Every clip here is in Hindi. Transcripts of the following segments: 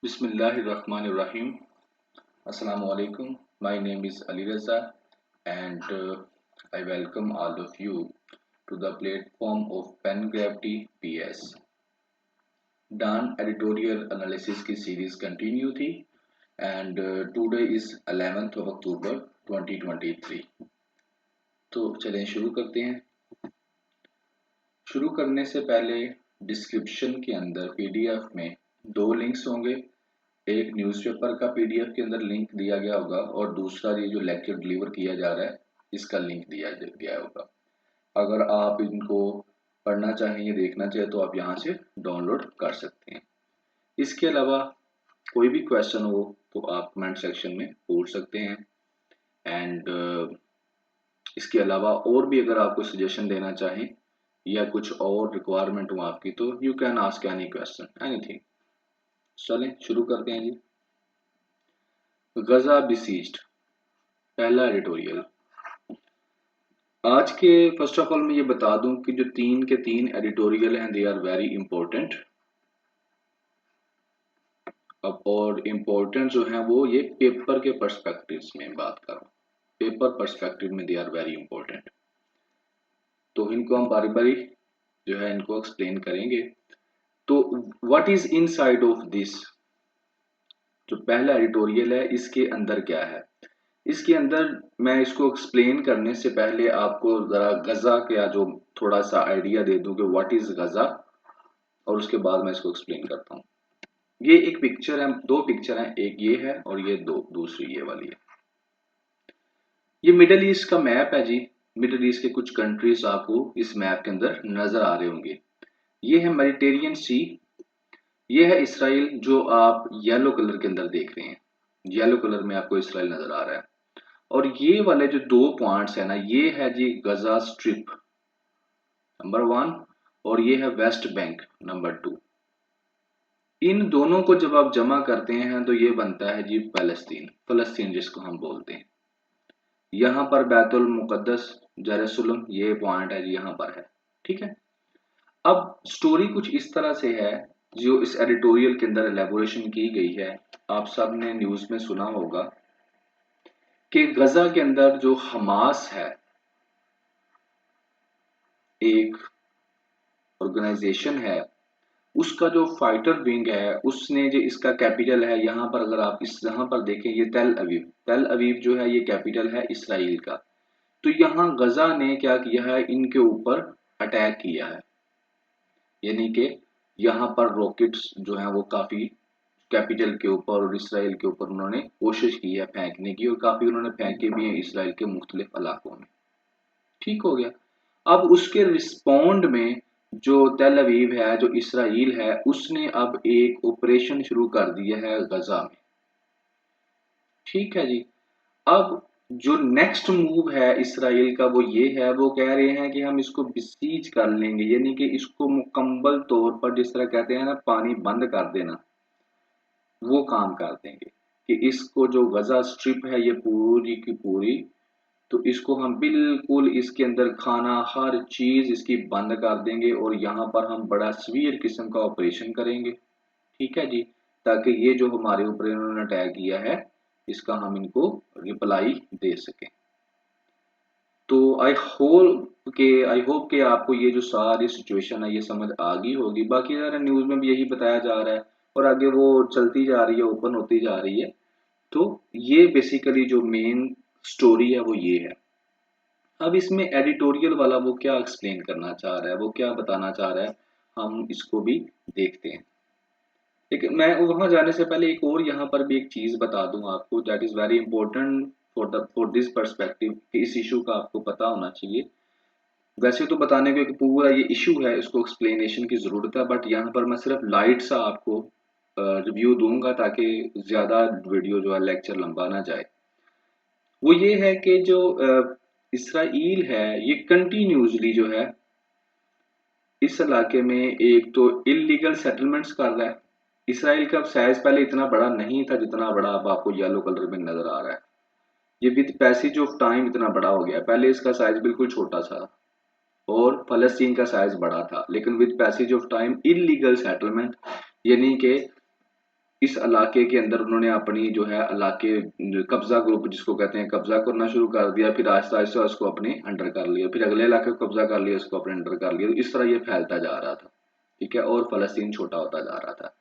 Bismillahirrahmanirrahim. Assalamu alaikum. My name is Ali Raza and I welcome all of you to the platform of Pen Gravity PS. Dan editorial analysis की सीरीज कंटिन्यू थी and today is 11th of October 2023. तो चलें शुरू करते हैं। शुरू करने से पहले डिस्क्रिप्शन के अंदर पीडीएफ में दो लिंक्स होंगे। एक न्यूज़पेपर का पीडीएफ के अंदर लिंक दिया गया होगा और दूसरा ये जो लेक्चर डिलीवर किया जा रहा है इसका लिंक दिया गया होगा। अगर आप इनको पढ़ना चाहें या देखना चाहें तो आप यहाँ से डाउनलोड कर सकते हैं। इसके अलावा कोई भी क्वेश्चन हो तो आप कमेंट सेक्शन में पूछ सकते हैं एंड इसके अलावा और भी अगर आप कोई सजेशन देना चाहें या कुछ और रिक्वायरमेंट हो आपकी तो you can ask any question anything. चलें शुरू करते हैं जी। गजा बिसीज्ड, पहला एडिटोरियल। आज के फर्स्ट ऑफ ऑल मैं ये बता दूं कि जो तीन के तीन एडिटोरियल हैं दे आर वेरी इंपॉर्टेंट। अब और इम्पोर्टेंट जो है वो ये पेपर के पर्सपेक्टिव्स में बात कर रहा हूँ। पेपर पर्सपेक्टिव में दे आर वेरी इंपॉर्टेंट, तो इनको हम बारी बारी जो है इनको एक्सप्लेन करेंगे। तो what is inside of this, जो पहला एडिटोरियल है इसके अंदर क्या है। इसके अंदर मैं इसको एक्सप्लेन करने से पहले आपको जरा गजा का जो थोड़ा सा आइडिया दे दूं कि व्हाट इज गजा, और उसके बाद मैं इसको एक्सप्लेन करता हूँ। ये एक पिक्चर है, दो पिक्चर हैं, एक ये है और ये दूसरी ये वाली है। ये मिडल ईस्ट का मैप है जी। मिडल ईस्ट के कुछ कंट्रीज आपको इस मैप के अंदर नजर आ रहे होंगे। ये है मेडिटेरियन सी, ये है इसराइल जो आप येलो कलर के अंदर देख रहे हैं। येलो कलर में आपको इसराइल नजर आ रहा है। और ये वाले जो दो पॉइंट्स है ना, ये है जी गजा स्ट्रिप नंबर 1 और ये है वेस्ट बैंक नंबर 2। इन दोनों को जब आप जमा करते हैं तो ये बनता है जी पैलेस्तीन, फलस्तीन जिसको हम बोलते हैं। यहाँ पर बैतुल मुकद्दस जेरूसलम ये पॉइंट है जी, यहाँ पर है। ठीक है। अब स्टोरी कुछ इस तरह से है जो इस एडिटोरियल के अंदर एलेबोरेशन की गई है। आप सब ने न्यूज में सुना होगा कि गजा के अंदर जो हमास है, एक ऑर्गेनाइजेशन है, उसका जो फाइटर विंग है उसने जो इसका कैपिटल है यहाँ पर, अगर आप इस यहाँ पर देखें ये तेल अवीव, तेल अवीव जो है ये कैपिटल है इसराइल का। तो यहाँ गजा ने क्या किया है, इनके ऊपर अटैक किया है। यानी कि यहाँ पर रॉकेट्स जो हैं वो काफी कैपिटल के ऊपर और इसराइल के ऊपर उन्होंने कोशिश की है फेंकने की, और काफी उन्होंने फेंके भी हैं इसराइल के मुख्तलिफ इलाकों में। ठीक हो गया। अब उसके रिस्पॉन्ड में जो तेल अवीव है, जो इसराइल है, उसने अब एक ऑपरेशन शुरू कर दिया है गजा में। ठीक है जी। अब जो नेक्स्ट मूव है इसराइल का वो ये है, वो कह रहे हैं कि हम इसको बिसीज कर लेंगे, यानी कि इसको मुकम्मल तौर पर जिस तरह कहते हैं ना पानी बंद कर देना, वो काम कर देंगे कि इसको जो गजा स्ट्रिप है ये पूरी की पूरी, तो इसको हम बिल्कुल इसके अंदर खाना हर चीज इसकी बंद कर देंगे और यहाँ पर हम बड़ा सीवियर किस्म का ऑपरेशन करेंगे। ठीक है जी। ताकि ये जो हमारे ऊपर इन्होंने अटैक किया है इसका हम इनको रिप्लाई दे सकें। तो आई होप के आपको ये जो सारी सिचुएशन है ये समझ आ गई होगी। बाकी यार न्यूज में भी यही बताया जा रहा है और आगे वो चलती जा रही है, ओपन होती जा रही है। तो ये बेसिकली जो मेन स्टोरी है वो ये है। अब इसमें एडिटोरियल वाला वो क्या एक्सप्लेन करना चाह रहा है, वो क्या बताना चाह रहा है, हम इसको भी देखते हैं। लेकिन मैं वहां जाने से पहले एक और यहाँ पर भी एक चीज बता दूं आपको, that is very important for this perspective कि इस इशू का आपको पता होना चाहिए। वैसे तो बताने का एक पूरा ये इशू है, इसको एक्सप्लेनेशन की जरूरत है, बट यहाँ पर मैं सिर्फ लाइट सा आपको रिव्यू दूंगा ताकि ज्यादा वीडियो जो है लेक्चर लंबा ना जाए। वो ये है कि जो इसराइल है ये कंटिन्यूसली जो है इस इलाके में एक तो इलीगल सेटलमेंट्स कर रहा है। इसराइल का साइज पहले इतना बड़ा नहीं था जितना बड़ा अब आपको येलो कलर में नजर आ रहा है। ये विद पैसेज ऑफ टाइम इतना बड़ा हो गया, पहले इसका साइज बिल्कुल छोटा था और फलस्तीन का साइज बड़ा था, लेकिन with passage of time illegal settlement, यानी कि इस इलाके के अंदर उन्होंने अपनी जो है इलाके कब्जा ग्रुप जिसको कहते हैं कब्जा करना शुरू कर दिया, फिर आहिस्ता आहिस्ता उसको अपने अंडर कर लिया, फिर अगले इलाके को कब्जा कर लिया, उसको अपने अंडर कर लिया। तो इस तरह ये फैलता जा रहा था, ठीक है, और फलस्तीन छोटा होता जा रहा था।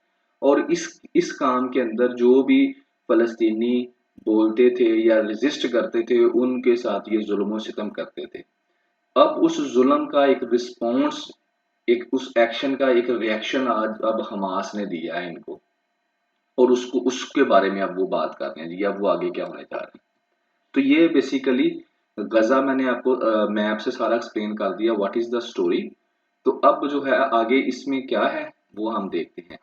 और इस काम के अंदर जो भी फलस्तीनी बोलते थे या रेजिस्ट करते थे, उनके साथ ये जुल्म सितम करते थे। अब उस जुल्म का एक रिस्पॉन्स, एक उस एक्शन का एक रिएक्शन आज अब हमास ने दिया है इनको, और उसको उसके बारे में अब वो बात कर रहे हैं जी, अब वो आगे क्या होने जा रहा है। तो ये बेसिकली गजा मैंने आपको मैप से सारा एक्सप्लेन कर दिया व्हाट इज द स्टोरी। तो अब जो है आगे इसमें क्या है वो हम देखते हैं।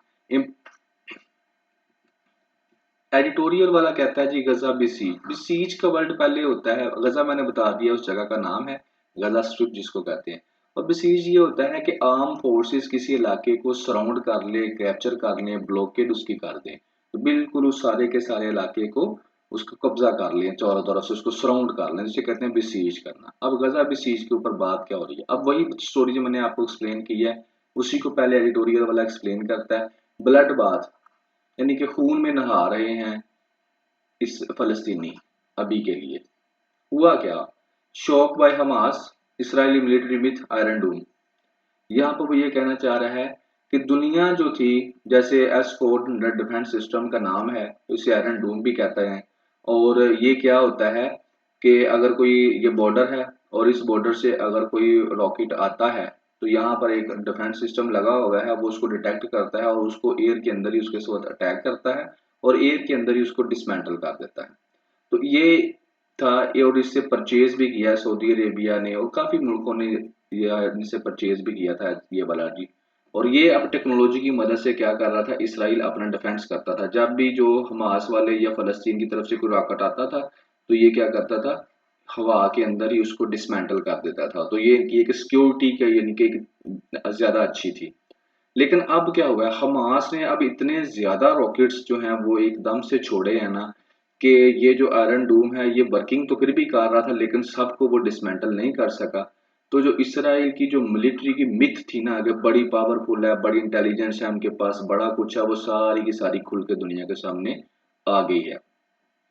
एडिटोरियल वाला कहता है जी गजा बिसीज, बिसीज का वर्ड पहले होता है, गजा मैंने बता दिया उस जगह का नाम है, गजा स्ट्रिप जिसको कहते हैं। और बिसीज ये होता है कि आर्म फोर्सेस किसी इलाके को सराउंड कर ले, कैप्चर कर ले, ब्लॉकेड उसकी कर दें, तो बिल्कुल उस सारे के सारे इलाके को उसको कब्जा कर लें, चारों तरफ से उसको सराउंड कर लें, जिसे कहते हैं बिसीज करना। अब गजा बिसीज के ऊपर बात क्या हो रही है, अब वही स्टोरी जो मैंने आपको एक्सप्लेन की है उसी को पहले एडिटोरियल वाला एक्सप्लेन करता है। ब्लड बाथ यानी कि खून में नहा रहे हैं इस फलस्तीनी अभी के लिए। हुआ क्या, shock by Hamas, Israeli military with Iron Dome. यहाँ पर वो ये कहना चाह रहा है कि दुनिया जो थी, जैसे S-400 डिफेंस सिस्टम का नाम है, तो इसे आयरन डूम भी कहते हैं। और ये क्या होता है कि अगर कोई ये बॉर्डर है और इस बॉर्डर से अगर कोई रॉकेट आता है, तो यहाँ पर एक डिफेंस सिस्टम लगा हुआ है, वो उसको डिटेक्ट करता है और उसको एयर के अंदर ही उसके साथ अटैक करता है और एयर के अंदर ही उसको डिसमेंटल कर देता है। तो ये था ये, और इससे परचेज भी किया सऊदी अरेबिया ने और काफी मुल्कों ने इनसे परचेज भी किया था ये वाला जी। और ये अब टेक्नोलॉजी की मदद से क्या कर रहा था, इसराइल अपना डिफेंस करता था। जब भी जो हमास वाले या फलस्तीन की तरफ से कोई रॉकेट आता था, तो ये क्या करता था, हवा के अंदर ही उसको डिसमेंटल कर देता था। तो ये इनकी एक सिक्योरिटी का यानी कि ज्यादा अच्छी थी। लेकिन अब क्या हुआ है, हमास ने अब इतने ज्यादा रॉकेट्स जो हैं वो एकदम से छोड़े हैं ना, कि ये जो आयरन डूम है ये वर्किंग तो फिर भी कर रहा था, लेकिन सबको वो डिसमेंटल नहीं कर सका। तो जो इसराइल की जो मिलिट्री की मिथ थी ना, कि बड़ी पावरफुल है, बड़ी इंटेलिजेंस है उनके पास, बड़ा कुछ है, वो सारी की सारी खुल के दुनिया के सामने आ गई है।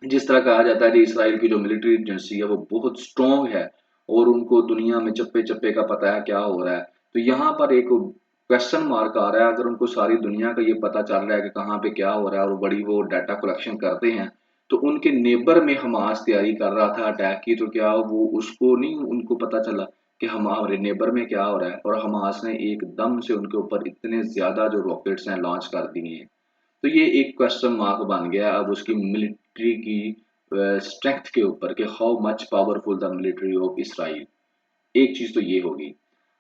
जिस तरह कहा जाता है कि इसराइल की जो मिलिट्री एजेंसी है वो बहुत स्ट्रॉन्ग है और उनको दुनिया में चप्पे चप्पे का पता है क्या हो रहा है। तो यहाँ पर एक क्वेश्चन मार्क आ रहा है, अगर उनको सारी दुनिया का ये पता चल रहा है कि कहाँ पे क्या हो रहा है और बड़ी वो डाटा कलेक्शन करते हैं, तो उनके नेबर में हमास तैयारी कर रहा था अटैक की, तो क्या वो उसको नहीं उनको पता चला कि हमारे नेबर में क्या हो रहा है, और हमास ने एकदम से उनके ऊपर इतने ज्यादा जो रॉकेट्स हैं लॉन्च कर दिए हैं। तो ये एक क्वेश्चन मार्क बन गया अब उसकी मिलिट्री की स्ट्रेंथ के ऊपर, कि how much powerful the military of Israel. एक चीज तो ये होगी।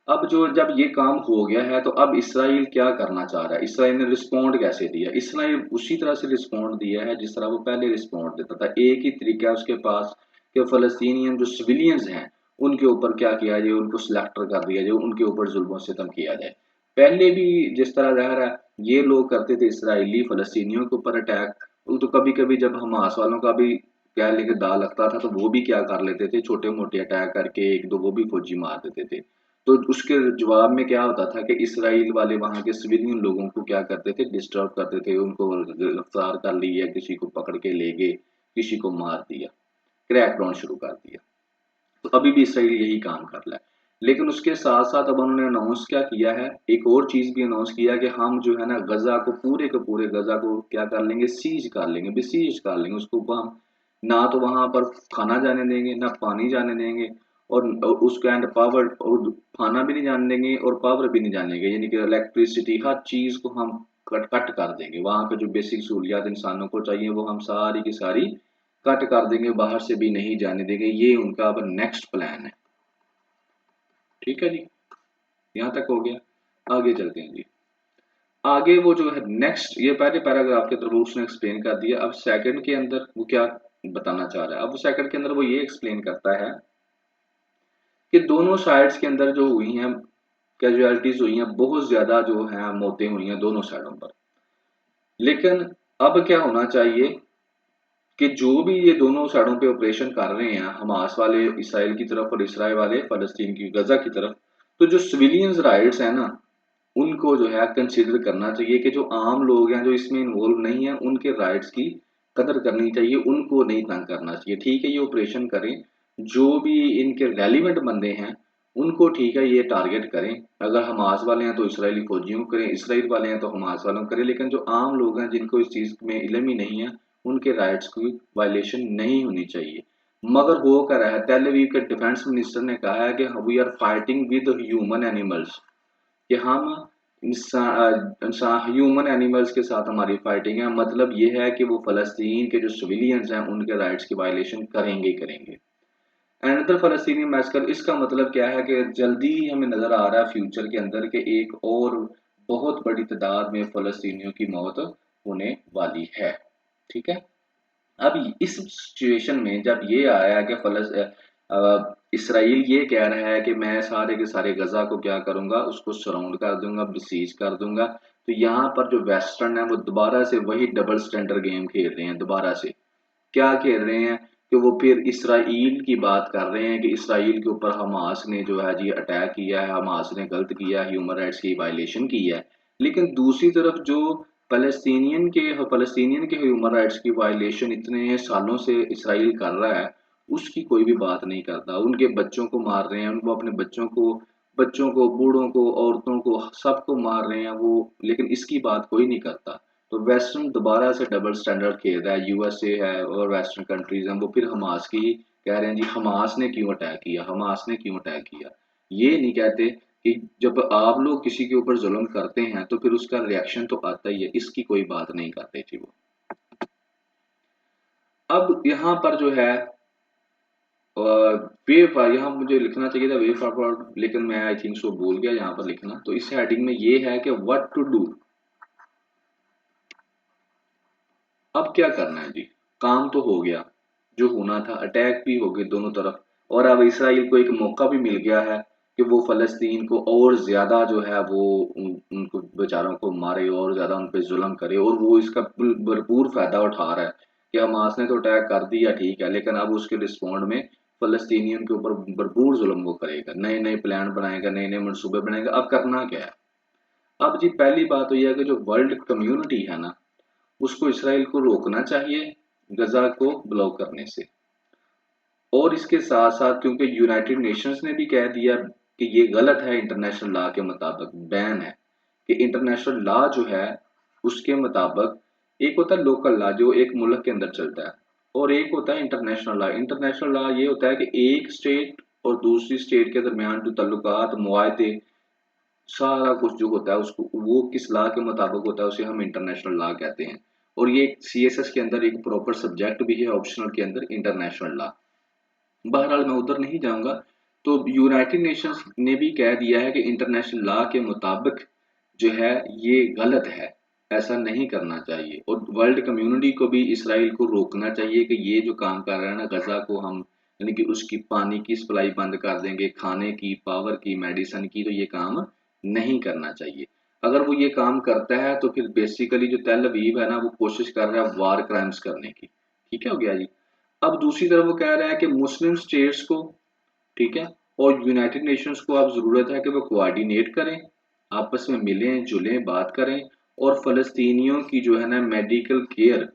अब जो जब ये काम हो गया है, तो अब इसराइल क्या करना चाह रहा है, इसराइल ने रिस्पॉन्ड कैसे दिया, इसराइल उसी तरह से रिस्पॉन्ड दिया है जिस तरह वो पहले रिस्पॉन्ड देता था। एक ही तरीका है उसके पास कि फलस्तीनियन जो सिविलियंस हैं उनके ऊपर क्या किया जाए, उनको सिलेक्टर कर दिया जाए, उनके ऊपर जुल्म सितम किया जाए। पहले भी जिस तरह रह रहा है, ये लोग करते थे इसराइली फलस्तीनियों के ऊपर अटैक। तो कभी कभी जब हमास वालों का भी कह लेके दाव लगता था, तो वो भी क्या कर लेते थे, छोटे मोटे अटैक करके एक दो वो भी फौजी मार देते थे। तो उसके जवाब में क्या होता था कि इसराइल वाले वहां के सिविलियन लोगों को क्या करते थे, डिस्टर्ब करते थे, उनको गिरफ्तार कर लिया, किसी को पकड़ के ले गए, किसी को मार दिया, क्रैकडाउन शुरू कर दिया। तो अभी भी इसराइल यही काम कर रहा है। लेकिन उसके साथ साथ अब उन्होंने अनाउंस क्या किया है, एक और चीज भी अनाउंस किया कि हम जो है ना गजा को, पूरे के पूरे गजा को क्या कर लेंगे, सीज कर लेंगे, बिसीज कर लेंगे उसको हम। ना तो वहां पर खाना जाने देंगे, ना पानी जाने देंगे, और उसका एंड पावर, और खाना भी नहीं जाने देंगे और पावर भी नहीं जाने देंगे, यानी कि इलेक्ट्रिसिटी हर चीज को हम कट कट कर देंगे। वहां पे जो बेसिक सहूलियात इंसानों को चाहिए वो हम सारी की सारी कट कर देंगे, बाहर से भी नहीं जाने देंगे। ये उनका अब नेक्स्ट प्लान है। ठीक है जी, यहाँ तक हो गया। आगे चलते हैं जी। आगे वो जो है नेक्स्ट, ये पहले पैराग्राफ के अंदर वो उसने एक्सप्लेन कर दिया। अब सेकंड के अंदर वो क्या बताना चाह रहा है, अब वो सेकंड के अंदर वो ये एक्सप्लेन करता है कि दोनों साइड्स के अंदर जो हुई हैं कैजुअलिटीज हुई हैं, बहुत ज्यादा जो है मौतें हुई हैं दोनों साइडों पर। लेकिन अब क्या होना चाहिए कि जो भी ये दोनों साइडों पे ऑपरेशन कर रहे हैं, हमास वाले इसराइल की तरफ और इसराइल वाले फलस्तीन की गजा की तरफ, तो जो सिविलियंस राइट्स है ना, उनको जो है कंसिडर करना चाहिए कि जो आम लोग हैं जो इसमें इन्वॉल्व नहीं है उनके राइट्स की कदर करनी चाहिए, उनको नहीं तंग करना चाहिए। ठीक है, ये ऑपरेशन करें, जो भी इनके रेलिवेंट बंदे हैं उनको ठीक है ये टारगेट करें। अगर हमास वाले हैं तो इसराइली फौजियों को करें, इसराइल वाले हैं तो हमास वालों को करें, लेकिन जो आम लोग हैं जिनको इस चीज़ में इल्म ही नहीं है उनके राइट्स की वायलेशन नहीं होनी चाहिए। मगर हो क्या रहा है, तेल अवीव के डिफेंस मिनिस्टर ने कहा है कि we are fighting with human animals, कि हम ह्यूमन एनिमल्स के साथ हमारी फाइटिंग है। मतलब ये है कि वो फ़लस्तीन के जो सिविलियंस हैं उनके राइट्स की वायलेशन करेंगे ही करेंगे। अनदर फ़लस्तीनी मैसेकर, इसका मतलब क्या है कि जल्दी ही हमें नज़र आ रहा है फ्यूचर के अंदर कि एक और बहुत बड़ी तादाद में फ़लस्तीनियों की मौत होने वाली है। ठीक है? अब इस सिचुएशन में जब ये आया कि इसराइल ये कह रहा है कि मैं सारे के सारे गजा को क्या करूंगा, उसको सराउंड कर दूंगा, बिसीज कर दूंगा, तो यहाँ पर जो वेस्टर्न है वो दोबारा से वही डबल स्टैंडर्ड गेम खेल रहे हैं। दोबारा से क्या खेल रहे हैं कि वो फिर इसराइल की बात कर रहे हैं कि इसराइल के ऊपर हमास ने जो है जी अटैक किया है, हमास ने गलत किया है, ह्यूमन राइट्स की वायलेशन की है। लेकिन दूसरी तरफ जो फ़लस्तीनियन के ह्यूमन राइट्स की वायलेशन इतने सालों से इसराइल कर रहा है, उसकी कोई भी बात नहीं करता। उनके बच्चों को मार रहे हैं, वो अपने बच्चों को, बूढ़ों को, औरतों को, सबको मार रहे हैं वो, लेकिन इसकी बात कोई नहीं करता। तो वेस्टर्न दोबारा से डबल स्टैंडर्ड खेल रहा है, यूएसए है और वेस्टर्न कंट्रीज हैं, वो फिर हमास की कह रहे हैं जी हमास ने क्यों अटैक किया, हमास ने क्यों अटैक किया। ये नहीं कहते कि जब आप लोग किसी के ऊपर जुल्म करते हैं तो फिर उसका रिएक्शन तो आता ही है, इसकी कोई बात नहीं करते जी वो। अब यहाँ पर जो है वे यहाँ मुझे लिखना चाहिए था वे फॉरवर्ड, लेकिन मैं आई थिंक सो भूल गया यहाँ पर लिखना। तो इस हेडिंग में ये है कि व्हाट टू डू, अब क्या करना है जी। काम तो हो गया, जो होना था, अटैक भी हो गए दोनों तरफ, और अब इसराइल को एक मौका भी मिल गया है कि वो फलस्तीन को और ज्यादा जो है वो उनको बेचारों को मारे और ज्यादा उन पे जुल्म करे, और वो इसका भरपूर फायदा उठा रहा है कि हमास ने तो अटैक कर दिया ठीक है, लेकिन अब उसके रिस्पॉन्ड में फलस्तीनियन के ऊपर भरपूर जुल्म वो करेगा, नए नए प्लान बनाएगा, नए नए मनसूबे बनाएगा। अब करना क्या है? अब जी पहली बात तो यह है कि जो वर्ल्ड कम्युनिटी है ना, उसको इसराइल को रोकना चाहिए गजा को ब्लॉक करने से। और इसके साथ साथ क्योंकि यूनाइटेड नेशंस ने भी कह दिया कि ये गलत है, इंटरनेशनल लॉ के मुताबिक बैन है, कि इंटरनेशनल लॉ जो है उसके मुताबिक, एक होता है लोकल लॉ जो एक मुल्क के अंदर चलता है, और एक होता है इंटरनेशनल लॉ। इंटरनेशनल लॉ ये होता है कि एक स्टेट और दूसरी स्टेट के दरमियान जो तल्लुकात, मुआहदे, सारा कुछ जो होता है उसको वो किस लॉ के मुताबिक होता है उसे हम इंटरनेशनल लॉ कहते हैं। और ये सीएसएस के अंदर एक प्रॉपर सब्जेक्ट भी है ऑप्शनल के अंदर, इंटरनेशनल लॉ। बहरहाल मैं उधर नहीं जाऊंगा। तो यूनाइटेड नेशंस ने भी कह दिया है कि इंटरनेशनल लॉ के मुताबिक जो है ये गलत है, ऐसा नहीं करना चाहिए, और वर्ल्ड कम्युनिटी को भी इसराइल को रोकना चाहिए कि ये जो काम कर रहा है ना गजा को, हम यानी कि उसकी पानी की सप्लाई बंद कर देंगे, खाने की, पावर की, मेडिसिन की, तो ये काम नहीं करना चाहिए। अगर वो ये काम करता है तो फिर बेसिकली जो तेल अवीव है ना वो कोशिश कर रहा है वार क्राइम्स करने की। ठीक है, हो गया जी। अब दूसरी तरफ वो कह रहा है कि मुस्लिम स्टेट्स को, ठीक है, और यूनाइटेड नेशंस को अब ज़रूरत है कि वो कोऑर्डिनेट करें, आपस में मिलें जुलें, बात करें, और फ़लस्तीनियों की जो है ना मेडिकल केयर,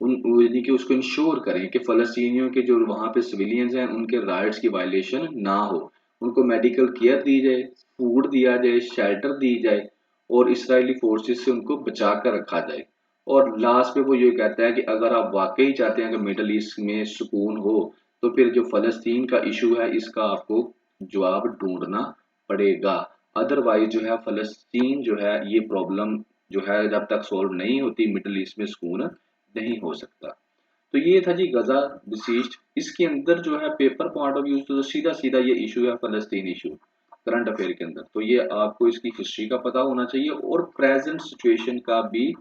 उन यानी कि उसको इंश्योर करें कि फ़लस्तीनियों के जो वहाँ पे सिविलियंस हैं उनके राइट्स की वायलेशन ना हो, उनको मेडिकल केयर दी जाए, फूड दिया जाए, शेल्टर दी जाए, और इसराइली फोर्सेस से उनको बचा कर रखा जाए। और लास्ट पे वो ये कहता है कि अगर आप वाकई चाहते हैं कि मिडल ईस्ट में सुकून हो तो फिर जो फ़लस्तीन का इशू है इसका आपको जवाब ढूंढना पड़ेगा। अदरवाइज जो है फ़लस्तीन जो है ये प्रॉब्लम जो है जब तक सॉल्व नहीं होती मिडल ईस्ट में सुकून नहीं हो सकता। तो ये था जी गजा डिसीज्ड। इसके अंदर जो है पेपर पॉइंट ऑफ व्यू तो सीधा सीधा ये इशू है फ़लस्तीन इशू करंट अफेयर के अंदर, तो ये आपको इसकी हिस्ट्री का पता होना चाहिए और प्रेजेंट सिचुएशन का भी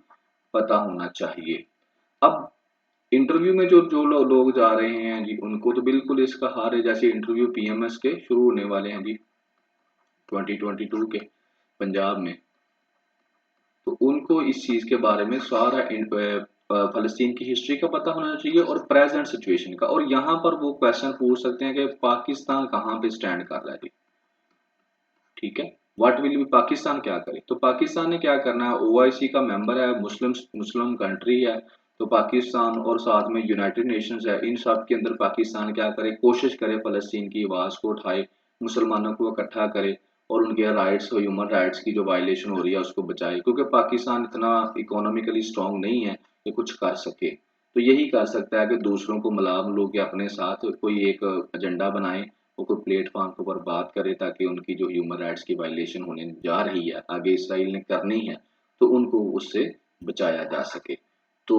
पता होना चाहिए। अब इंटरव्यू में जो जो लोग जा रहे हैं जी उनको तो बिल्कुल इसका हार है, जैसे इंटरव्यू पीएमएस के शुरू होने वाले हैं जी 2022 के पंजाब में, तो उनको इस चीज के बारे में सारा फलस्तीन की हिस्ट्री का पता होना चाहिए और प्रेजेंट सिचुएशन का, और यहाँ पर वो क्वेश्चन पूछ सकते हैं कि पाकिस्तान कहाँ पे स्टैंड कर रहा है जी। ठीक है, व्हाट विल बी पाकिस्तान क्या करे, तो पाकिस्तान ने क्या करना है, ओआईसी का मेंबर है, मुस्लिम मुस्लिम कंट्री है, तो पाकिस्तान और साथ में यूनाइटेड नेशंस है, इन सब के अंदर पाकिस्तान क्या करे, कोशिश करे फ़लस्तीन की आवाज़ को उठाए, मुसलमानों को इकट्ठा करे और उनके राइट्स और ह्यूमन राइट्स की जो वायलेशन हो रही है उसको बचाए, क्योंकि पाकिस्तान इतना इकोनॉमिकली स्ट्रांग नहीं है कि कुछ कर सके। तो यही कर सकता है कि दूसरों को मिला मिलू के अपने साथ कोई एक एजेंडा बनाए, वो कोई प्लेटफॉर्म के ऊपर बात करे, ताकि उनकी जो ह्यूमन राइट्स की वायलेशन होने जा रही है, आगे इसराइल ने करनी है, तो उनको उससे बचाया जा सके। तो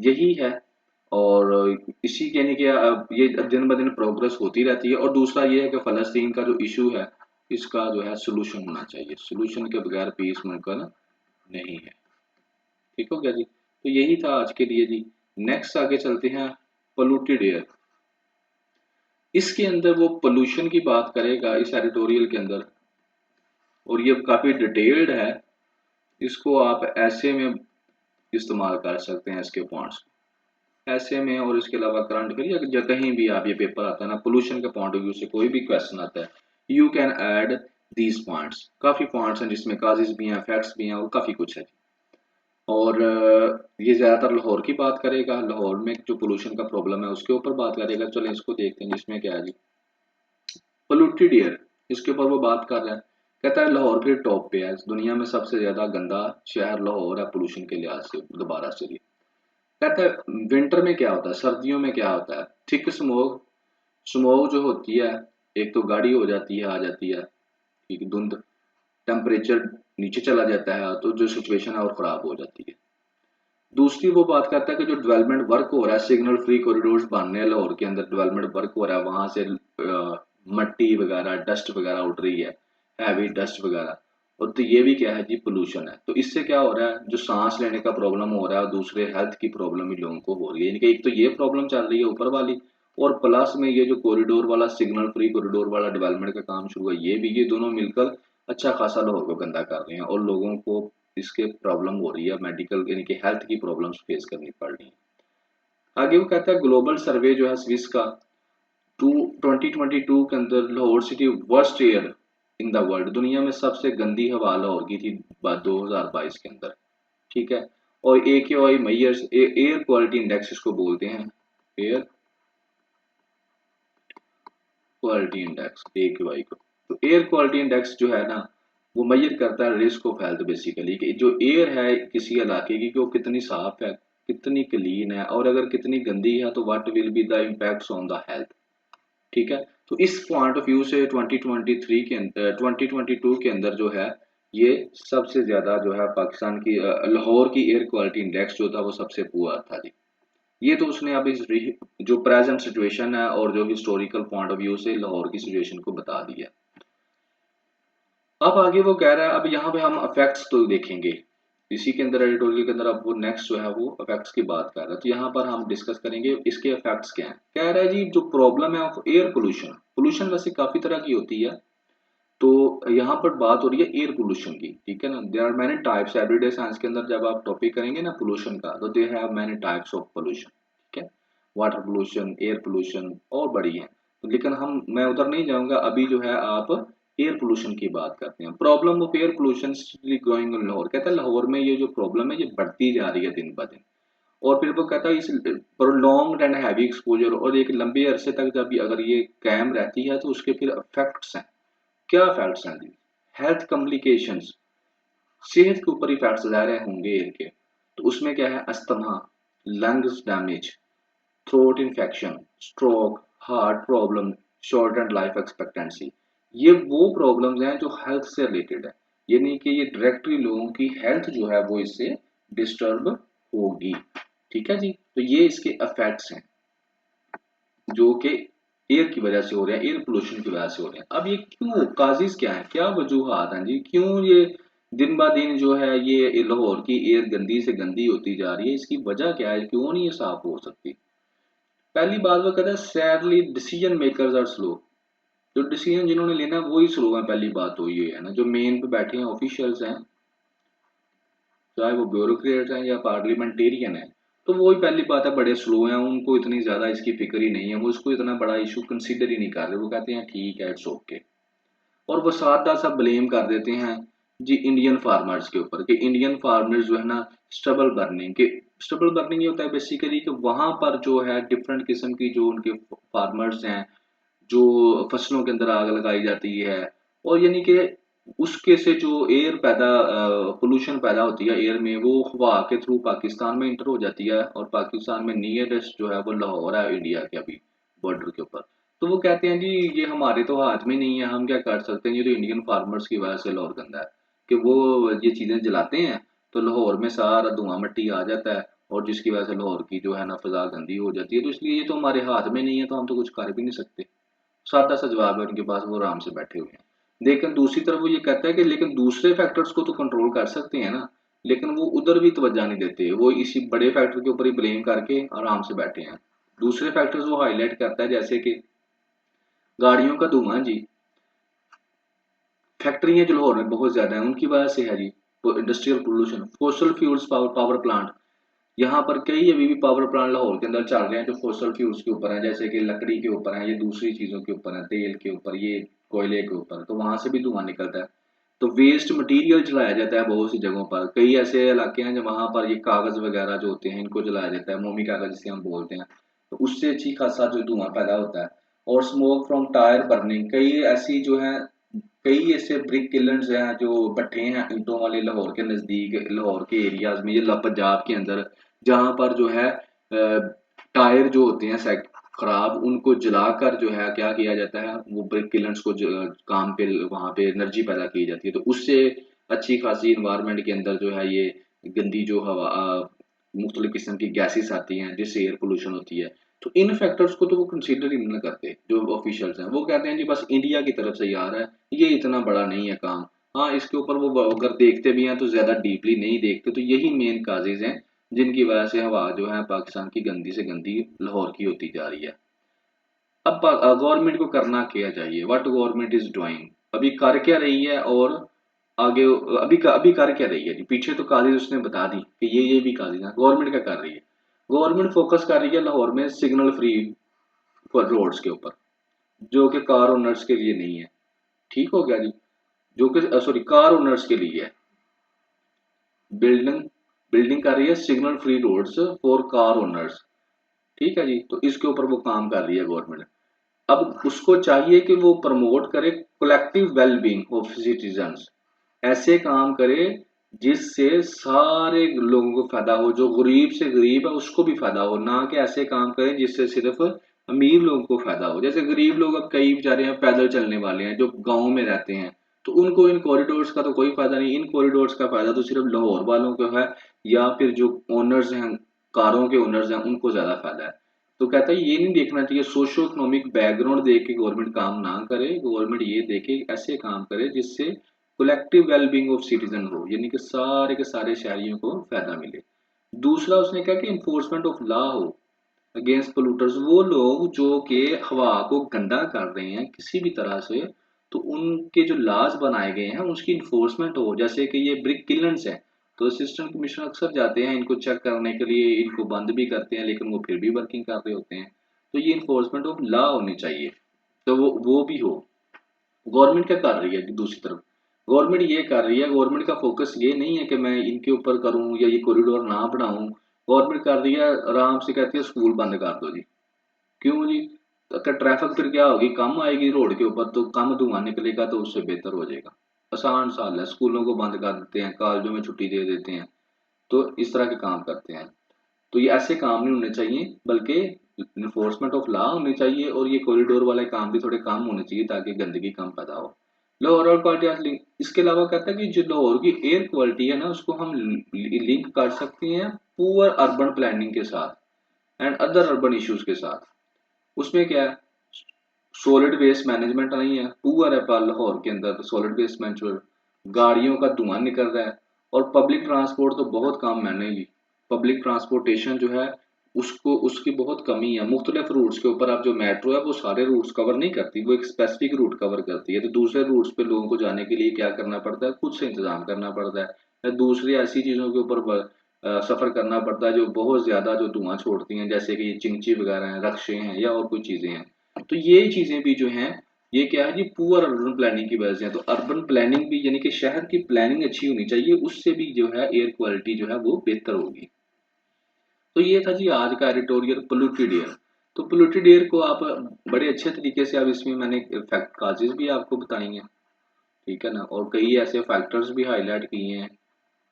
यही है। और इसी यानी कि ये दिन ब दिन प्रोग्रेस होती रहती है। और दूसरा ये है कि फ़लस्तीन का जो इशू है, इसका जो है सॉल्यूशन होना चाहिए, सॉल्यूशन के बगैर पीस मुमकिन नहीं है। ठीक हो गया जी। तो यही था आज के लिए जी। नेक्स्ट आगे चलते हैं, पोल्यूटेड एयर। इसके अंदर वो पोल्यूशन की बात करेगा इस एडिटोरियल के अंदर, और ये काफ़ी डिटेल्ड है। इसको आप ऐसे में इस्तेमाल कर सकते हैं इसके पॉइंट्स, ऐसे में। और इसके अलावा करंट अफेयर या कहीं भी आप, ये पेपर आता है ना पोल्यूशन के पॉइंट ऑफ व्यू से कोई भी क्वेश्चन आता है, you can add these points. काफ़ी पॉइंट्स हैं जिसमें काजेज भी हैं, फैक्ट्स भी हैं, और काफ़ी कुछ है। और ये ज़्यादातर लाहौर की बात करेगा, लाहौर में जो पोल्यूशन का प्रॉब्लम है उसके ऊपर बात करेगा। चलें इसको देखते हैं, जिसमें क्या है जी, पोल्यूटेड एयर, इसके ऊपर वो बात कर रहा है। कहता है लाहौर फिर टॉप पे है, दुनिया में सबसे ज़्यादा गंदा शहर लाहौर है पोल्यूशन के लिहाज से, दोबारा से भी। कहता है विंटर में क्या होता है, सर्दियों में क्या होता है, थिक स्मोक, स्मोक जो होती है, एक तो गाड़ी हो जाती है, आ जाती है, ठीक, धुंध, टेम्परेचर नीचे चला जाता है, तो जो सिचुएशन है और ख़राब हो जाती है। दूसरी वो बात करता है कि जो डेवलपमेंट वर्क हो रहा है, सिग्नल फ्री कॉरिडोर्स बन रहे हैं लाहौर के अंदर, डेवलपमेंट वर्क हो रहा है, वहां से मट्टी वगैरह, डस्ट वगैरह उड़ रही है, हैवी डस्ट वगैरह। और तो ये भी क्या है जी, पोल्यूशन है। तो इससे क्या हो रहा है, जो सांस लेने का प्रॉब्लम हो रहा है, और दूसरे हेल्थ की प्रॉब्लम भी लोगों को हो रही है। यानी कि एक तो ये प्रॉब्लम चल रही है ऊपर वाली, और प्लस में ये जो कॉरिडोर वाला, सिग्नल फ्री कॉरिडोर वाला डेवलपमेंट का काम शुरू है, ये भी, ये दोनों मिलकर अच्छा खासा लाहौर को गंदा कर रहे हैं, और लोगों को इसके प्रॉब्लम हो रही है, मेडिकल यानी कि हेल्थ की प्रॉब्लम्स फेस करनी पड़ रही है। आगे वो कहता है ग्लोबल सर्वे जो है स्विस का, 2022 के अंदर Lahore city worst air in the world, दुनिया में सबसे गंदी हवा लाहौर की थी 2022 के अंदर। ठीक है। और AQI measures, air quality index इसको बोलते हैं, एयर क्वालिटी इंडेक्स, AQI को। तो एयर क्वालिटी इंडेक्स जो है ना, वो मेजर करता है रिस्क ऑफ हेल्थ, बेसिकली कि जो एयर है किसी इलाके की, कि वो कितनी साफ है, कितनी क्लीन है, और अगर कितनी गंदी है तो what will be the impacts on the health. ठीक है। तो इस पॉइंट ऑफ व्यू से 2023 के अंदर, 2022 के अंदर जो है, ये सबसे ज्यादा जो है पाकिस्तान की लाहौर की एयर क्वालिटी इंडेक्स जो था वो सबसे पुअर था जी। ये तो उसने अब इस जो प्रेजेंट सिचुएशन है और जो हिस्टोरिकल पॉइंट ऑफ व्यू से लाहौर की सिचुएशन को बता दिया। अब आगे वो कह रहा है, अब यहाँ पे हम इफेक्ट्स तो देखेंगे, इसी के अंदर एडिटोरियल के अंदर अब वो नेक्स्ट जो है वो इफेक्ट्स की बात कर रहा है। तो यहाँ पर हम डिस्कस करेंगे इसके इफेक्ट्स क्या हैं। कह रहा है जी जो प्रॉब्लम है ऑफ एयर पोल्यूशन, पोल्यूशन वैसे काफी तरह की होती है, तो यहाँ पर बात हो रही है एयर पोल्यूशन की। ठीक है ना, there are many types, everyday science के अंदर जब आप टॉपिक करेंगे ना पोल्यूशन का, तो they have many types of pollution. ठीक है, वाटर पोल्यूशन, एयर पोल्यूशन, और बड़ी है। तो लेकिन हम, मैं उधर नहीं जाऊंगा, अभी जो है आप एयर पोल्यूशन की बात करते हैं। Problem of air pollution growing in Lahore, कहता है लाहौर में ये जो प्रॉब्लम है ये बढ़ती जा रही है दिन ब दिन। और फिर वो कहता है इस प्रोलॉन्ग्ड एंड हैवी एक्सपोजर, और एक लंबे अरसे तक जब अगर ये कायम रहती है तो उसके फिर इफेक्ट्स हैं। क्या इफेक्ट्स हैं जी, हेल्थ कॉम्प्लिकेशंस, सेहत के ऊपर इफेक्ट्स ज़ाहिर होंगे एयर के। तो उसमें क्या है, asthma, lungs damage, throat infection, stroke, heart problem, short and life expectancy. ये वो प्रॉब्लम्स हैं जो हेल्थ से रिलेटेड है, यानी कि ये डायरेक्टली लोगों की हेल्थ जो है वो इससे डिस्टर्ब होगी। ठीक है जी। तो ये इसके इफेक्ट्स हैं जो कि एयर की वजह से हो रहे हैं, एयर पोल्यूशन की वजह से हो रहे हैं। अब ये क्यों, काजिज क्या है, क्या वजूहत हैं जी, क्यों ये दिन ब दिन जो है ये लाहौर की एयर गंदी से गंदी होती जा रही है, इसकी वजह क्या है, क्यों नहीं ये साफ हो सकती। पहली बात वो कहता है sadly decision makers are slow, जो डिसीजन जिन्होंने लेना है वही स्लो है। पहली बात तो ये है ना, जो मेन पे बैठे हैं ऑफिशियल्स हैं, चाहे वो ब्यूरोक्रेट्स हैं या पार्लियामेंटेरियन है, तो वो ही पहली बात है बड़े स्लो हैं, उनको इतनी ज्यादा इसकी फिक्र ही नहीं है, वो इसको इतना बड़ा इशू कंसीडर ही नहीं कर रहे, वो कहते हैं ठीक है, इट्स ओके। और वो सादा सा ब्लेम कर देते हैं जी इंडियन फार्मर्स के ऊपर कि इंडियन फार्मर्स जो है ना स्टबल बर्निंग के स्टबल बर्निंग ये होता है बेसिकली कि वहां पर जो है डिफरेंट किस्म की जो उनके फार्मर्स हैं जो फसलों के अंदर आग लगाई जाती है और यानी कि उसके से जो एयर पैदा पोल्यूशन पैदा होती है एयर में वो हवा के थ्रू पाकिस्तान में इंटर हो जाती है और पाकिस्तान में नियरेस्ट जो है वो लाहौर है इंडिया के अभी बॉर्डर के ऊपर। तो वो कहते हैं जी ये हमारे तो हाथ में नहीं है हम क्या कर सकते हैं ये तो इंडियन फार्मर्स की वजह से लाहौर गंदा है कि वो ये चीजें जलाते हैं तो लाहौर में सारा धुआं मिट्टी आ जाता है और जिसकी वजह से लाहौर की जो है ना फिजा गंदी हो जाती है तो इसलिए ये तो हमारे हाथ में नहीं है तो हम तो कुछ कर भी नहीं सकते। सादा सा जवाब है उनके पास वो आराम से बैठे हुए हैं। लेकिन दूसरी तरफ वो ये कहता है कि लेकिन दूसरे फैक्टर्स को तो कंट्रोल कर सकते हैं ना लेकिन वो उधर भी तवज्जो नहीं देते वो इसी बड़े फैक्टर के ऊपर ही ब्लेम करके आराम से बैठे हैं। दूसरे फैक्टर्स वो हाईलाइट करता है जैसे कि गाड़ियों का धुआं जी फैक्ट्रियां जो लाहौर में बहुत ज्यादा है उनकी वजह से है जी industrial pollution fossil fuels power plant यहाँ पर कई अभी भी पावर प्लांट लाहौर के अंदर चल रहे हैं जो फोसल फ्यूल्स के ऊपर हैं जैसे कि लकड़ी के ऊपर है ये दूसरी चीजों के ऊपर है तेल के ऊपर ये कोयले के ऊपर तो वहां से भी धुआं निकलता है। तो वेस्ट मटेरियल जलाया जाता है बहुत सी जगहों पर कई ऐसे इलाके हैं जो वहां पर ये कागज वगैरह जो होते हैं इनको जलाया जाता है मोमी कागज जिसे हम बोलते हैं तो उससे अच्छी खासा जो धुआं पैदा होता है। और स्मोक फ्रॉम टायर बर्निंग कई ऐसी जो है कई ऐसे ब्रिक किलर्स हैं जो भट्ठे हैं ईंटों वाले लाहौर के नजदीक लाहौर के एरियाज में ये पंजाब के अंदर जहाँ पर जो है टायर जो होते हैं खराब उनको जलाकर जो है क्या किया जाता है वो ब्रिक किलर्स को काम पे वहां पे एनर्जी पैदा की जाती है तो उससे अच्छी खासी इन्वायरमेंट के अंदर जो है ये गंदी जो हवा मुख्तलिफ किस्म की गैसेस आती हैं जिससे एयर पोल्यूशन होती है। तो इन फैक्टर्स को तो वो कंसीडर ही नहीं करते जो ऑफिशियल्स हैं वो कहते हैं जी बस इंडिया की तरफ से ही आ रहा है ये इतना बड़ा नहीं है काम। हाँ इसके ऊपर वो अगर देखते भी हैं तो ज्यादा डीपली नहीं देखते तो यही मेन काजेज हैं जिनकी वजह से हवा जो है पाकिस्तान की गंदी से गंदी लाहौर की होती जा रही है। अब गवर्नमेंट को करना क्या चाहिए व्हाट गवर्नमेंट इज डूइंग अभी कर क्या रही है और आगे अभी कर क्या रही है जी पीछे तो काजेज उसने बता दी कि ये भी काजेज हैं गवर्नमेंट क्या कर रही है। गवर्नमेंट फोकस कर रही है लाहौर में सिग्नल फ्री रोड्स के ऊपर जो कि कार ओनर्स के लिए नहीं है। ठीक हो गया जी जो कि सॉरी कार ओनर्स के लिए है बिल्डिंग बिल्डिंग कर रही है signal free roads for car owners. ठीक है जी तो इसके ऊपर वो काम कर रही है गवर्नमेंट। अब उसको चाहिए कि वो प्रमोट करे कलेक्टिव वेलबींग ऑफ सिटीजन्स ऐसे काम करे जिससे सारे लोगों को फायदा हो जो गरीब से गरीब है उसको भी फायदा हो ना कि ऐसे काम करें जिससे सिर्फ अमीर लोगों को फायदा हो। जैसे गरीब लोग अब कई बेचारे हैं पैदल चलने वाले हैं जो गाँव में रहते हैं तो उनको इन कॉरिडोर्स का तो कोई फायदा नहीं। इन कॉरिडोर्स का फायदा तो सिर्फ लाहौर वालों को है या फिर जो ओनर्स हैं कारों के ओनर्स हैं उनको ज्यादा फायदा है। तो कहता है ये नहीं देखना चाहिए सोशो इकोनॉमिक बैकग्राउंड देख के गवर्नमेंट काम ना करे गवर्नमेंट ये देखे ऐसे काम करे जिससे कलेक्टिव वेलबींग ऑफ सिटीजन हो यानी कि सारे के सारे शहरियों को फायदा मिले। दूसरा उसने कहा कि इन्फोर्समेंट ऑफ लॉ हो अगेंस्ट पोल्यूटर्स वो लोग जो कि हवा को गंदा कर रहे हैं किसी भी तरह से तो उनके जो लॉज बनाए गए हैं उसकी इन्फोर्समेंट हो जैसे कि ये ब्रिक किलन्स है तो असिस्टेंट कमिश्नर अक्सर जाते हैं इनको चेक करने के लिए इनको बंद भी करते हैं लेकिन वो फिर भी वर्किंग कर रहे होते हैं। तो ये इन्फोर्समेंट ऑफ लॉ होनी चाहिए तो वो भी हो। गवर्नमेंट क्या कर रही है दूसरी तरफ गवर्नमेंट ये कर रही है गवर्नमेंट का फोकस ये नहीं है कि मैं इनके ऊपर करूं या ये कॉरिडोर ना बनाऊं। गवर्नमेंट कर रही है आराम से कहती है स्कूल बंद कर दो जी। क्यों जी अगर ट्रैफिक फिर क्या होगी कम आएगी रोड के ऊपर तो कम धुआं निकलेगा तो उससे बेहतर हो जाएगा। आसान साल है स्कूलों को बंद कर देते हैं कॉलेजों में छुट्टी दे देते हैं तो इस तरह के काम करते हैं। तो ये ऐसे काम नहीं होने चाहिए बल्कि इन्फोर्समेंट ऑफ लॉ होनी चाहिए और ये कॉरिडोर वाले काम भी थोड़े कम होने चाहिए ताकि गंदगी कम पैदा हो। लाहौर और क्वालिटी इसके अलावा कहता है कि जो लाहौर की एयर क्वालिटी है ना उसको हम लिंक कर सकते हैं पुअर अर्बन प्लानिंग के साथ एंड अदर अर्बन इश्यूज के साथ। उसमें क्या है सॉलिड वेस्ट मैनेजमेंट नहीं है पुअर है पर लाहौर के अंदर सॉलिड वेस्ट मैनेजमेंट गाड़ियों का धुआं निकल रहा है और पब्लिक ट्रांसपोर्ट तो बहुत कम मैनेज पब्लिक ट्रांसपोर्टेशन जो है उसको उसकी बहुत कमी है मुख्तलिफ रूट्स के ऊपर। अब जो मेट्रो है वो सारे रूट्स कवर नहीं करती वो एक स्पेसिफिक रूट कवर करती है तो दूसरे रूट्स पे लोगों को जाने के लिए क्या करना पड़ता है खुद से इंतजाम करना पड़ता है या दूसरी ऐसी चीज़ों के ऊपर सफ़र करना पड़ता है जो बहुत ज़्यादा जो धुआं छोड़ती हैं जैसे कि चिंची वगैरह हैं रक्शे हैं या और कोई चीज़ें हैं। तो ये चीज़ें भी जो हैं ये क्या है जी, पुअर अर्बन प्लानिंग की वजह से है। तो अर्बन प्लानिंग भी यानी कि शहर की प्लानिंग अच्छी होनी चाहिए, उससे भी जो है एयर क्वालिटी जो है वो बेहतर होगी। तो ये था जी आज का एडिटोरियल पोल्यूटेड एयर। तो पोल्यूटेड एयर को आप बड़े अच्छे तरीके से, अब इसमें मैंने फैक्ट काजेज भी आपको बताई हैं, ठीक है ना, और कई ऐसे फैक्टर्स भी हाईलाइट किए हैं,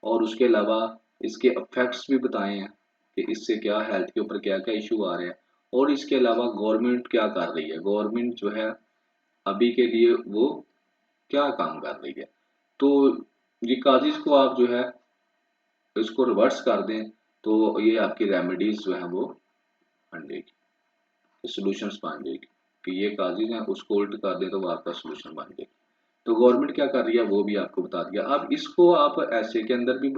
और उसके अलावा इसके इफेक्ट्स भी बताए हैं कि इससे क्या हेल्थ के ऊपर क्या क्या इशू आ रहे हैं, और इसके अलावा गवर्नमेंट क्या कर रही है, गवर्नमेंट जो है अभी के लिए वो क्या काम कर रही है। तो ये काजेज को आप जो है इसको रिवर्स कर दें, तो ये आपकी रेमेडीज जो है वो बन जाएगी, सोल्यूशंस बन जाएगी, कि ये काजेज हैं उसको उल्ट कर दें तो वो आपका सोल्यूशन बन जाएगी। तो गवर्नमेंट क्या कर रही है वो भी आपको बता दिया। अब इसको आप ऐसे के अंदर भी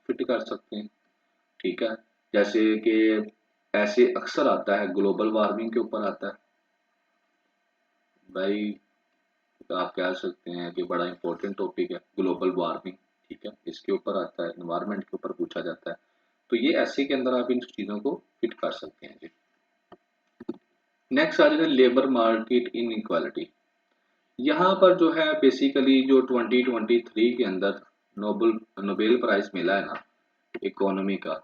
फिट कर सकते हैं, ठीक है, जैसे कि ऐसे अक्सर आता है ग्लोबल वार्मिंग के ऊपर आता है भाई, आप कह सकते हैं कि बड़ा इंपॉर्टेंट टॉपिक है ग्लोबल वार्मिंग, ठीक है, इसके ऊपर आता है, एनवायरनमेंट के ऊपर पूछा जाता है। तो ये ऐसे के अंदर आप इन चीज़ों को फिट कर सकते हैं जी। नेक्स्ट आ जाएगा लेबर मार्केट इन इक्वालिटी। यहाँ पर जो है बेसिकली जो 2023 के अंदर नोबेल प्राइज मिला है ना इकोनॉमी का,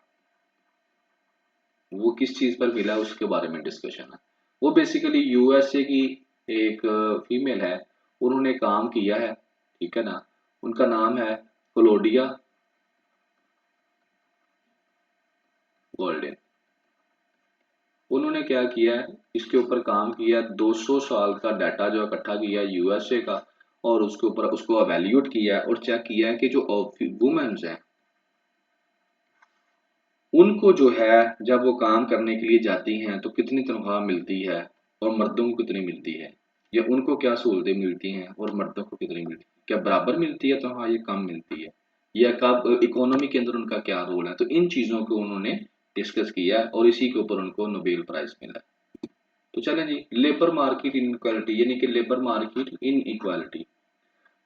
वो किस चीज़ पर मिला उसके बारे में डिस्कशन है। वो बेसिकली यूएसए की एक फीमेल है, उन्होंने काम किया है, ठीक है ना, उनका नाम है क्लोडिया गोल्डन। उन्होंने क्या किया है, इसके ऊपर काम किया, 200 साल का डाटा जो इकट्ठा किया यूएसए का, और उसके ऊपर उसको अवेल्यूएट किया है और चेक किया है कि जो वुमेन्स हैं उनको जो है जब वो काम करने के लिए जाती हैं तो कितनी तनख्वाह मिलती है और मर्दों को कितनी मिलती है, या उनको क्या सहूलतें मिलती हैं और मर्दों को कितनी मिलती है, क्या बराबर मिलती है तनख्वाह या कम मिलती है, या कब इकोनॉमी के अंदर उनका क्या रोल है। तो इन चीज़ों को उन्होंने डिस्कस किया है और इसी के ऊपर उनको नोबेल प्राइज मिला है। तो चलें जी, लेबर मार्केट इन इक्वालिटी यानी कि लेबर मार्केट इन इक्वालिटी,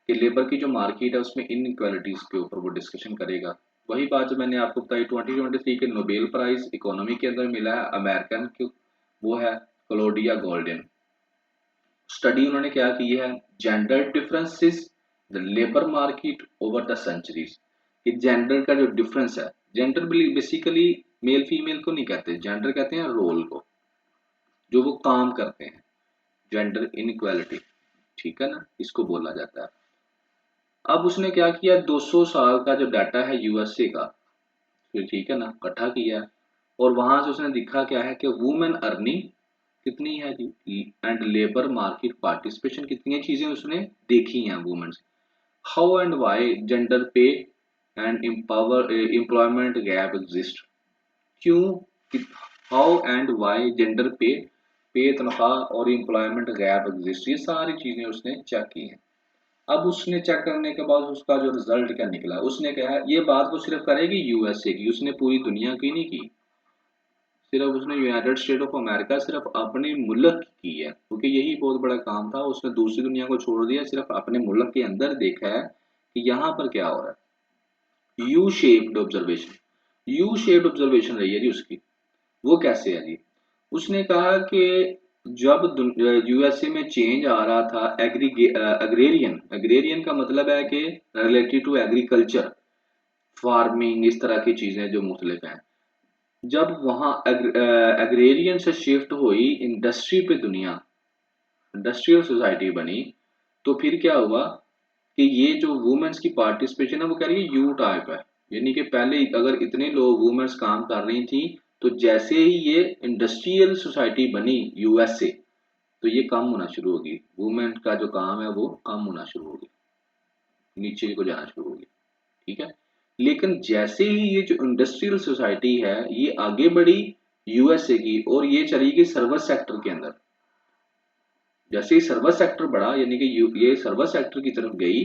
कि लेबर की जो मार्केट है उसमें इन इक्वालिटीज के ऊपर वो डिस्कशन करेगा। वही बात जो मैंने आपको बताई, 2023 के नोबेल प्राइज इकोनॉमी के अंदर मिला है अमेरिकन की, वो है क्लोडिया गोल्डन। स्टडी उन्होंने क्या की है, gender differences the labour market over the centuries, कि जेंडर का जो डिफरेंस है, जेंडर बेसिकली मेल फीमेल को नहीं कहते, जेंडर कहते हैं रोल को, जो वो काम करते हैं, जेंडर इनइक्वालिटी, ठीक है ना, इसको बोला जाता है। अब उसने क्या किया, 200 साल का जो डाटा है यूएसए का, फिर ठीक है ना, इकट्ठा किया, और वहां से उसने दिखा क्या है कि वुमेन अर्निंग कितनी है जी, एंड लेबर मार्केट पार्टिसिपेशन कितनी है, चीजें उसने देखी हैं women's. How and why gender pay and empower employment gap exist, क्यों, how and why gender pay तनख्वाह और एम्प्लॉयमेंट गैप एग्जिस्ट, ये सारी चीजें उसने चेक की हैं। अब उसने चेक करने के बाद उसका जो रिजल्ट क्या निकला, उसने कहा ये बात वो सिर्फ करेगी यूएसए की, उसने पूरी दुनिया की नहीं की, सिर्फ उसने यूनाइटेड स्टेट ऑफ अमेरिका सिर्फ अपने मुल्क की है, क्योंकि यही बहुत बड़ा काम था, उसने दूसरी दुनिया को छोड़ दिया, सिर्फ अपने मुल्क के अंदर देखा है कि यहाँ पर क्या हो रहा है। U shaped observation, U shaped observation रही है जी उसकी। वो कैसे है जी, उसने कहा कि जब यूएसए में चेंज आ रहा था एग्रेरियन, एग्रेरियन का मतलब है कि रिलेटेड टू एग्रीकल्चर, फार्मिंग, इस तरह की चीजें जो मुख्तलिफ हैं, जब वहाँ एग्रेरियन से शिफ्ट हुई इंडस्ट्री पे दुनिया, इंडस्ट्रियल सोसाइटी बनी, तो फिर क्या हुआ कि ये जो वुमेन्स की पार्टिसिपेशन है वो कह रही है यू टाइप है, यानी कि पहले अगर इतने लोग वुमेन्स काम कर रही थी, तो जैसे ही ये इंडस्ट्रियल सोसाइटी बनी यूएसए, तो ये कम होना शुरू होगी, वुमेन का जो काम है वो कम होना शुरू होगी, नीचे को जाना शुरू होगी, ठीक है। लेकिन जैसे ही ये जो इंडस्ट्रियल सोसाइटी है ये आगे बढ़ी यूएसए की, और ये चली गई सर्विस सेक्टर के अंदर, जैसे ही सर्विस सेक्टर बढ़ा यानी कि ये सर्विस सेक्टर की तरफ गई,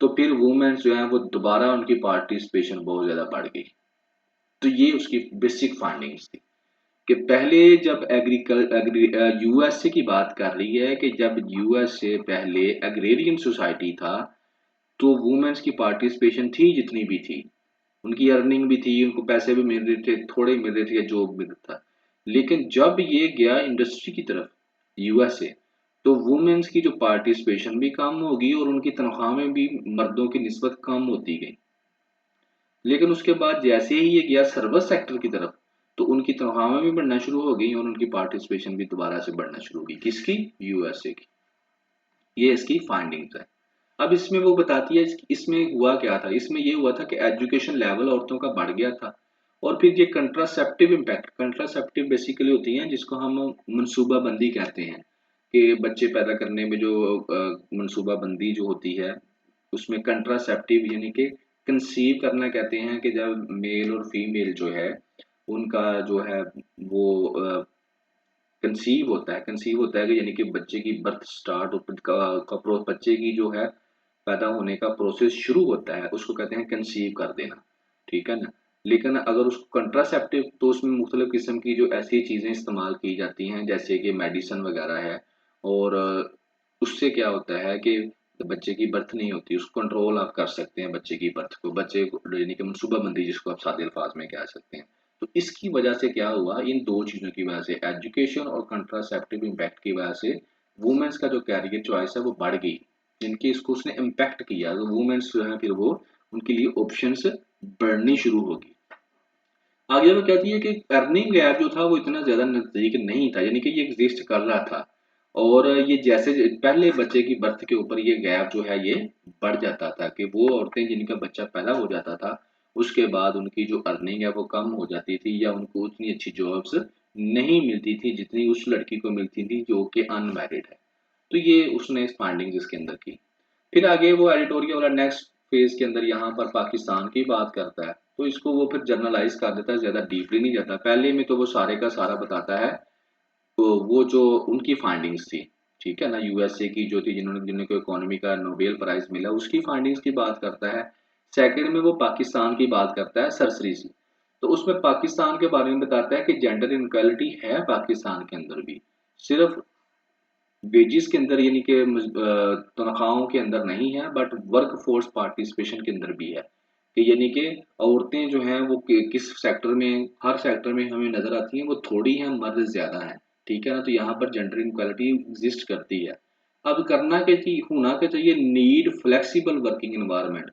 तो फिर वुमेन जो है वो दोबारा उनकी पार्टिसिपेशन बहुत ज्यादा बढ़ गई। तो ये उसकी बेसिक फाइंडिंग्स थी कि पहले जब यूएसए की बात कर रही है कि जब यूएसए पहले एग्रेरियन सोसाइटी था, तो वुमेन्स की पार्टिसिपेशन थी जितनी भी थी, उनकी अर्निंग भी थी, उनको पैसे भी मिल रहे थे, थोड़े मिल रहे थे, जॉब मिल रहा था। लेकिन जब ये गया इंडस्ट्री की तरफ यूएसए, तो वुमेन्स की जो पार्टिसिपेशन भी कम होगी और उनकी तनख्वाह में भी मर्दों की निस्बत कम होती गई। लेकिन उसके बाद जैसे ही ये गया सर्विस सेक्टर की तरफ, तो उनकी तनख्वाहें भी बढ़ना शुरू हो गई और उनकी पार्टिसिपेशन भी दोबारा से बढ़ना शुरू हो गई। किसकी? यूएसए की। ये इसकी फाइंडिंग्स है। अब इसमें वो बताती है इसमें हुआ क्या था। इसमें ये हुआ था कि एजुकेशन लेवल औरतों का बढ़ गया था और फिर ये कंट्रासेप्टिव इम्पैक्ट, कंट्रासेप्टिव बेसिकली होती हैं जिसको हम मनसूबा बंदी कहते हैं कि बच्चे पैदा करने में जो मनसूबा बंदी जो होती है उसमें कंट्रासेप्टिव यानी कि कंसीव करना कहते हैं कि जब मेल और फीमेल जो है उनका जो है वो कंसीव होता है कि यानी कि बच्चे की बर्थ स्टार्ट बच्चे की जो है पैदा होने का प्रोसेस शुरू होता है उसको कहते हैं कंसीव कर देना। ठीक है ना। लेकिन अगर उसको कंट्रासेप्टिव तो उसमें मुख्तलिफ किस्म की जो ऐसी चीज़ें इस्तेमाल की जाती हैं जैसे कि मेडिसिन वगैरह है और उससे क्या होता है कि बच्चे की बर्थ नहीं होती उसको कंट्रोल आप कर सकते हैं बच्चे की बर्थ को बच्चे को यानी कि मनसूबाबंदी जिसको आप सादे अल्फाज में कह सकते हैं। तो इसकी वजह से क्या हुआ इन दो चीज़ों की वजह से एजुकेशन और कंट्रासेप्टिव इम्पैक्ट की वजह से वुमेन्स का जो कैरियर चॉइस है वो बढ़ गई। जिनकी इसको उसने इम्पैक्ट किया तो वुमेन्स जो है फिर वो उनके लिए ऑप्शंस बढ़नी शुरू होगी। आगे वो कहती है कि अर्निंग गैप जो था वो इतना ज़्यादा नज़दीक नहीं था यानी कि ये एग्जिस्ट कर रहा था और ये जैसे पहले बच्चे की बर्थ के ऊपर ये गैप जो है ये बढ़ जाता था कि वो औरतें जिनका बच्चा पैदा हो जाता था उसके बाद उनकी जो अर्निंग है वो कम हो जाती थी या उनको उतनी अच्छी जॉब्स नहीं मिलती थी जितनी उस लड़की को मिलती थी जो कि अनमैरिड है। तो ये उसने फाइंडिंग्स इसके अंदर की। फिर आगे वो एडिटोरियल वाला नेक्स्ट फेज के अंदर यहाँ पर पाकिस्तान की बात करता है तो इसको वो फिर जर्नलाइज कर देता है ज़्यादा डीपली नहीं जाता। पहले में तो वो सारे का सारा बताता है तो वो जो उनकी फाइंडिंग्स थी। ठीक है ना। यूएसए की जो थी जिन्होंने जिनको इकोनॉमी का नोबेल प्राइज मिला उसकी फाइंडिंग्स की बात करता है। सेकंड में वो पाकिस्तान की बात करता है सरसरी सी। तो उसमें पाकिस्तान के बारे में बताता है कि जेंडर इनक्वालिटी है पाकिस्तान के अंदर भी सिर्फ वेजेस के अंदर यानी कि तनख्वाहों के अंदर नहीं है बट वर्क फोर्स पार्टिसिपेशन के अंदर भी है कि यानी कि औरतें जो हैं वो किस सेक्टर में हर सेक्टर में हमें नजर आती हैं वो थोड़ी हैं मर्द ज्यादा हैं। ठीक है ना। तो यहाँ पर जेंडर इनक्वालिटी एग्जिस्ट करती है। अब करना क्या चाहिए होना क्या चाहिए need flexible working environment.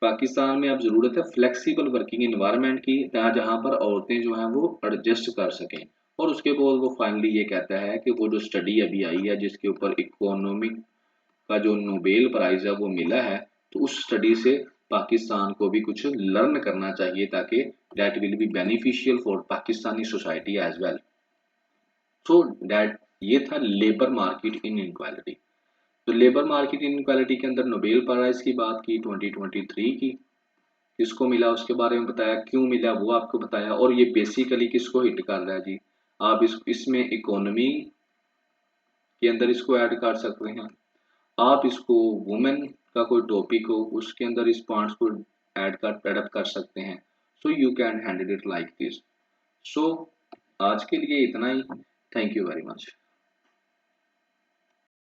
Pakistan में अब ज़रूरत है फ्लेक्सिबल वर्किंग एनवायरनमेंट की जहाँ जहाँ पर औरतें जो हैं वो एडजस्ट कर सकें। और उसके बाद वो फाइनली ये कहता है कि वो जो स्टडी अभी आई है जिसके ऊपर इकोनॉमिक का जो नोबेल प्राइज है वो मिला है तो उस स्टडी से पाकिस्तान को भी कुछ लर्न करना चाहिए ताकि that will be beneficial for Pakistani society as well. So that ये था लेबर मार्केट इन इनक्वालिटी। तो लेबर मार्केट इनक्वालिटी के अंदर नोबेल प्राइज की बात की 2023 की किसको मिला उसके बारे में बताया क्यों मिला वो आपको बताया और ये बेसिकली किसको हिट कर रहा है जी। आप इसमें इकोनॉमी के अंदर इसको ऐड कर सकते हैं। आप इसको वुमेन का कोई टॉपिक हो उसके अंदर इस पॉइंट्स को एडप्ट कर सकते हैं। So you can handle it like this. So आज के लिए इतना ही। Thank you very much.